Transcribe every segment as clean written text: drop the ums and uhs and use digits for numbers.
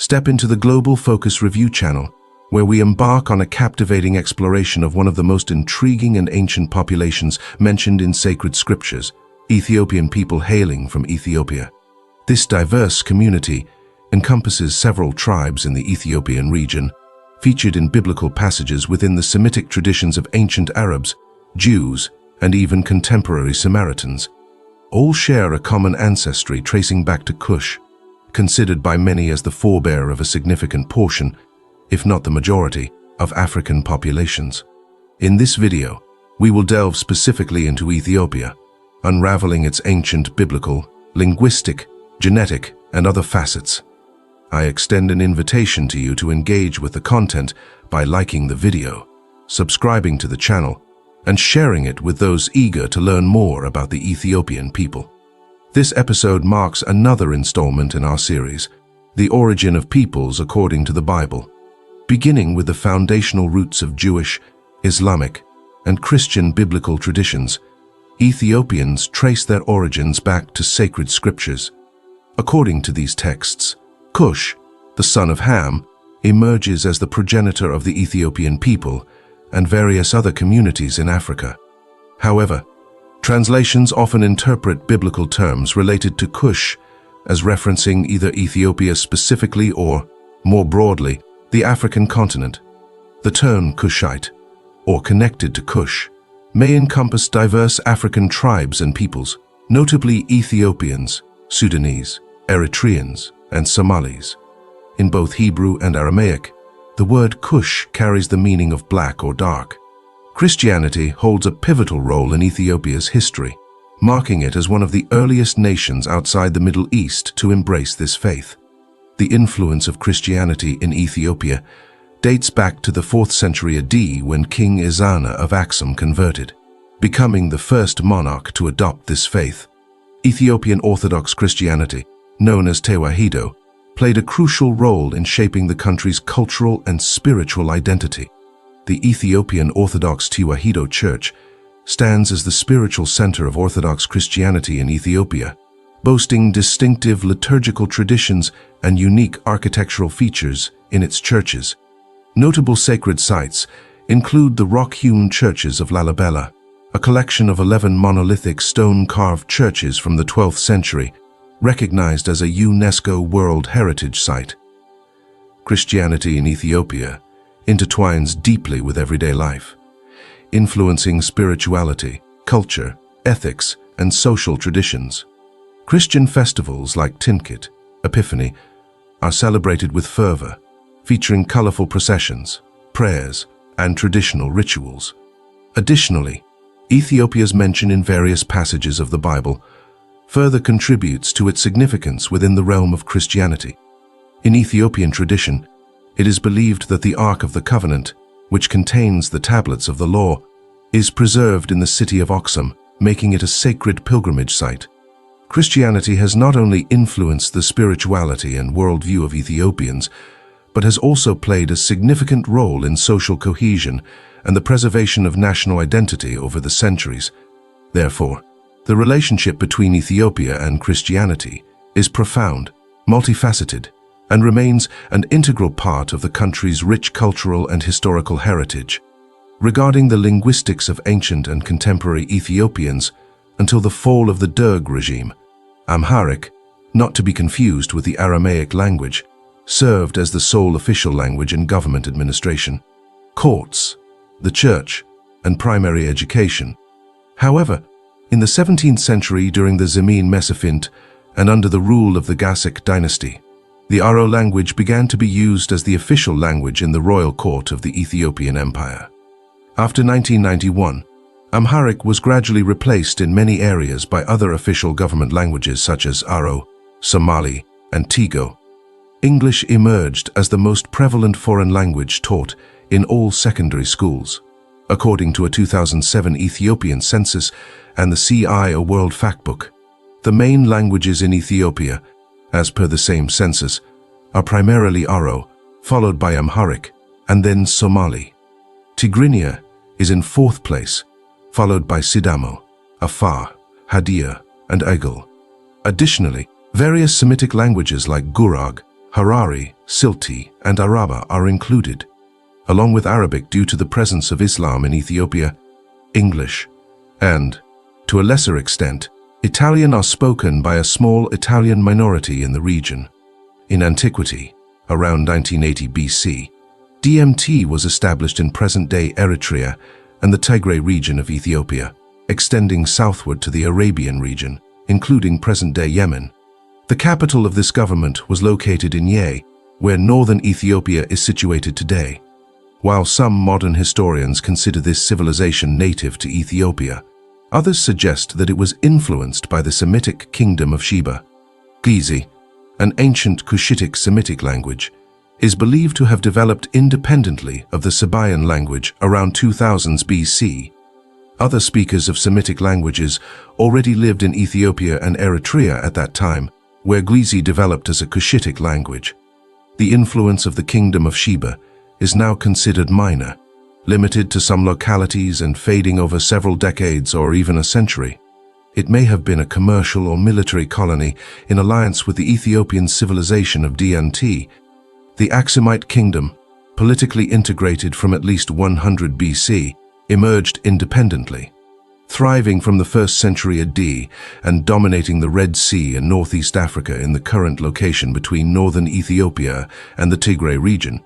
Step into the Global Focus Review channel, where we embark on a captivating exploration of one of the most intriguing and ancient populations mentioned in sacred scriptures, Ethiopian people hailing from Ethiopia. This diverse community encompasses several tribes in the Ethiopian region, featured in biblical passages within the Semitic traditions of ancient Arabs, Jews, and even contemporary Samaritans. All share a common ancestry tracing back to Kush, considered by many as the forebearer of a significant portion, if not the majority, of African populations. In this video, we will delve specifically into Ethiopia, unraveling its ancient biblical, linguistic, genetic, and other facets. I extend an invitation to you to engage with the content by liking the video, subscribing to the channel, and sharing it with those eager to learn more about the Ethiopian people. This episode marks another installment in our series, The Origin of Peoples According to the Bible. Beginning with the foundational roots of Jewish, Islamic, and Christian biblical traditions, Ethiopians trace their origins back to sacred scriptures. According to these texts, Kush, the son of Ham, emerges as the progenitor of the Ethiopian people and various other communities in Africa. However, translations often interpret biblical terms related to Kush as referencing either Ethiopia specifically or, more broadly, the African continent. The term Kushite, or connected to Kush, may encompass diverse African tribes and peoples, notably Ethiopians, Sudanese, Eritreans, and Somalis. In both Hebrew and Aramaic, the word Kush carries the meaning of black or dark. Christianity holds a pivotal role in Ethiopia's history, marking it as one of the earliest nations outside the Middle East to embrace this faith. The influence of Christianity in Ethiopia dates back to the 4th century AD when King Ezana of Axum converted, becoming the first monarch to adopt this faith. Ethiopian Orthodox Christianity, known as Tewahedo, played a crucial role in shaping the country's cultural and spiritual identity. The Ethiopian Orthodox Tewahedo Church stands as the spiritual center of Orthodox Christianity in Ethiopia, boasting distinctive liturgical traditions and unique architectural features in its churches. Notable sacred sites include the rock-hewn churches of Lalibela, a collection of 11 monolithic stone-carved churches from the 12th century, recognized as a UNESCO World Heritage Site. Christianity in Ethiopia intertwines deeply with everyday life, influencing spirituality, culture, ethics, and social traditions. Christian festivals like Tinkit, Epiphany, are celebrated with fervor, featuring colorful processions, prayers, and traditional rituals. Additionally, Ethiopia's mention in various passages of the Bible further contributes to its significance within the realm of Christianity. In Ethiopian tradition, it is believed that the Ark of the Covenant, which contains the tablets of the law, is preserved in the city of Axum, making it a sacred pilgrimage site. Christianity has not only influenced the spirituality and worldview of Ethiopians, but has also played a significant role in social cohesion and the preservation of national identity over the centuries. Therefore, the relationship between Ethiopia and Christianity is profound, multifaceted, and remains an integral part of the country's rich cultural and historical heritage. Regarding the linguistics of ancient and contemporary Ethiopians, until the fall of the Derg regime, Amharic, not to be confused with the Aramaic language, served as the sole official language in government administration, courts, the church, and primary education. However, in the 17th century during the Zemin Mesafint and under the rule of the Gassic dynasty, the Aro language began to be used as the official language in the royal court of the Ethiopian Empire. After 1991, Amharic was gradually replaced in many areas by other official government languages such as Aro, Somali, and Tigo. English emerged as the most prevalent foreign language taught in all secondary schools. According to a 2007 Ethiopian census and the CI World Factbook, the main languages in Ethiopia, as per the same census, are primarily Aro, followed by Amharic, and then Somali. Tigrinya is in 4th place, followed by Sidamo, Afar, Hadia, and Egel. Additionally, various Semitic languages like Gurag, Harari, Silti, and Araba are included, along with Arabic due to the presence of Islam in Ethiopia, English, and, to a lesser extent, Italian are spoken by a small Italian minority in the region. In antiquity, around 1980 BC, DMT was established in present-day Eritrea and the Tigray region of Ethiopia, extending southward to the Arabian region, including present-day Yemen. The capital of this government was located in Ye, where northern Ethiopia is situated today. While some modern historians consider this civilization native to Ethiopia, others suggest that it was influenced by the Semitic kingdom of Sheba. Gizi, an ancient Kushitic Semitic language, is believed to have developed independently of the Sabaean language around 2000 BC. Other speakers of Semitic languages already lived in Ethiopia and Eritrea at that time, where Gizi developed as a Kushitic language. The influence of the kingdom of Sheba is now considered minor, limited to some localities and fading over several decades or even a century. It may have been a commercial or military colony in alliance with the Ethiopian civilization of DMT. The Axumite kingdom, politically integrated from at least 100 BC, emerged independently, thriving from the 1st century AD and dominating the Red Sea and Northeast Africa in the current location between northern Ethiopia and the Tigray region.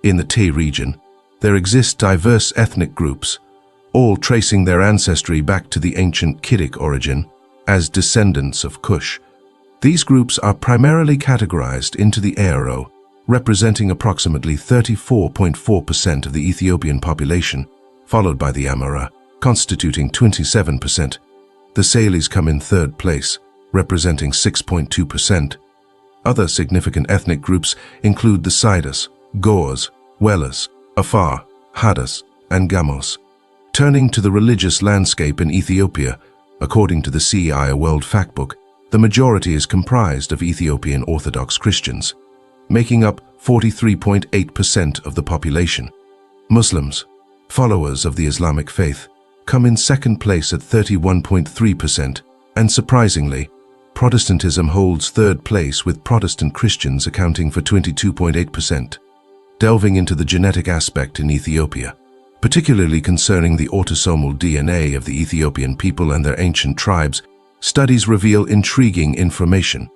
In the Tigray region, there exist diverse ethnic groups, all tracing their ancestry back to the ancient Kittic origin as descendants of Kush. These groups are primarily categorized into the Aero, representing approximately 34.4% of the Ethiopian population, followed by the Amera, constituting 27%. The Salies come in third place, representing 6.2%. Other significant ethnic groups include the Tsidas, Gores, Wellers, Afar, Hadas, and Gamos. Turning to the religious landscape in Ethiopia, according to the CI World Factbook, the majority is comprised of Ethiopian Orthodox Christians, making up 43.8% of the population. Muslims, followers of the Islamic faith, come in second place at 31.3%, and surprisingly, Protestantism holds third place with Protestant Christians accounting for 22.8%. Delving into the genetic aspect in Ethiopia, particularly concerning the autosomal DNA of the Ethiopian people and their ancient tribes, studies reveal intriguing information.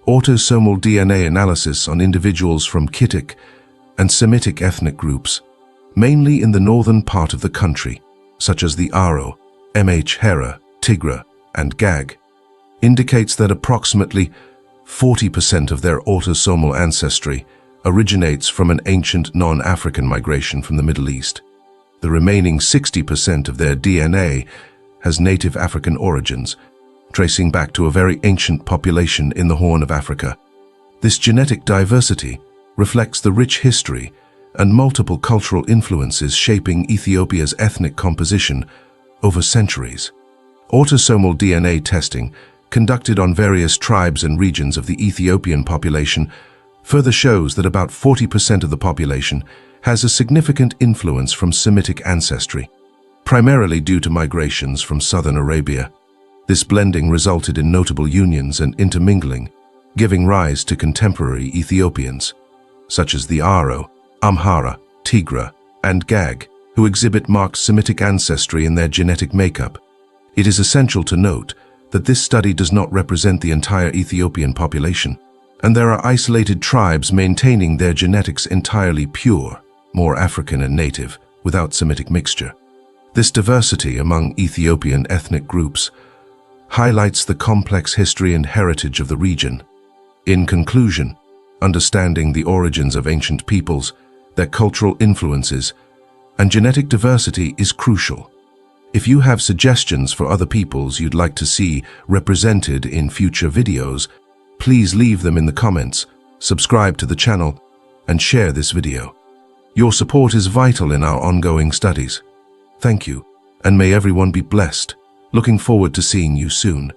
Autosomal DNA analysis on individuals from Kittic and Semitic ethnic groups, mainly in the northern part of the country, such as the Aro, Amharic, Tigra, and Gag, indicates that approximately 40% of their autosomal ancestry originates from an ancient non-African migration from the Middle East. The remaining 60% of their DNA has native African origins, tracing back to a very ancient population in the Horn of Africa. This genetic diversity reflects the rich history and multiple cultural influences shaping Ethiopia's ethnic composition over centuries. Autosomal DNA testing, conducted on various tribes and regions of the Ethiopian population, further shows that about 40% of the population has a significant influence from Semitic ancestry, primarily due to migrations from southern Arabia. This blending resulted in notable unions and intermingling, giving rise to contemporary Ethiopians, such as the Aro, Amhara, Tigra, and Gag, who exhibit marked Semitic ancestry in their genetic makeup. It is essential to note that this study does not represent the entire Ethiopian population, and there are isolated tribes maintaining their genetics entirely pure, more African and native, without Semitic mixture. This diversity among Ethiopian ethnic groups highlights the complex history and heritage of the region. In conclusion, understanding the origins of ancient peoples, their cultural influences, and genetic diversity is crucial. If you have suggestions for other peoples you'd like to see represented in future videos, please leave them in the comments, subscribe to the channel, and share this video. Your support is vital in our ongoing studies. Thank you, and may everyone be blessed. Looking forward to seeing you soon.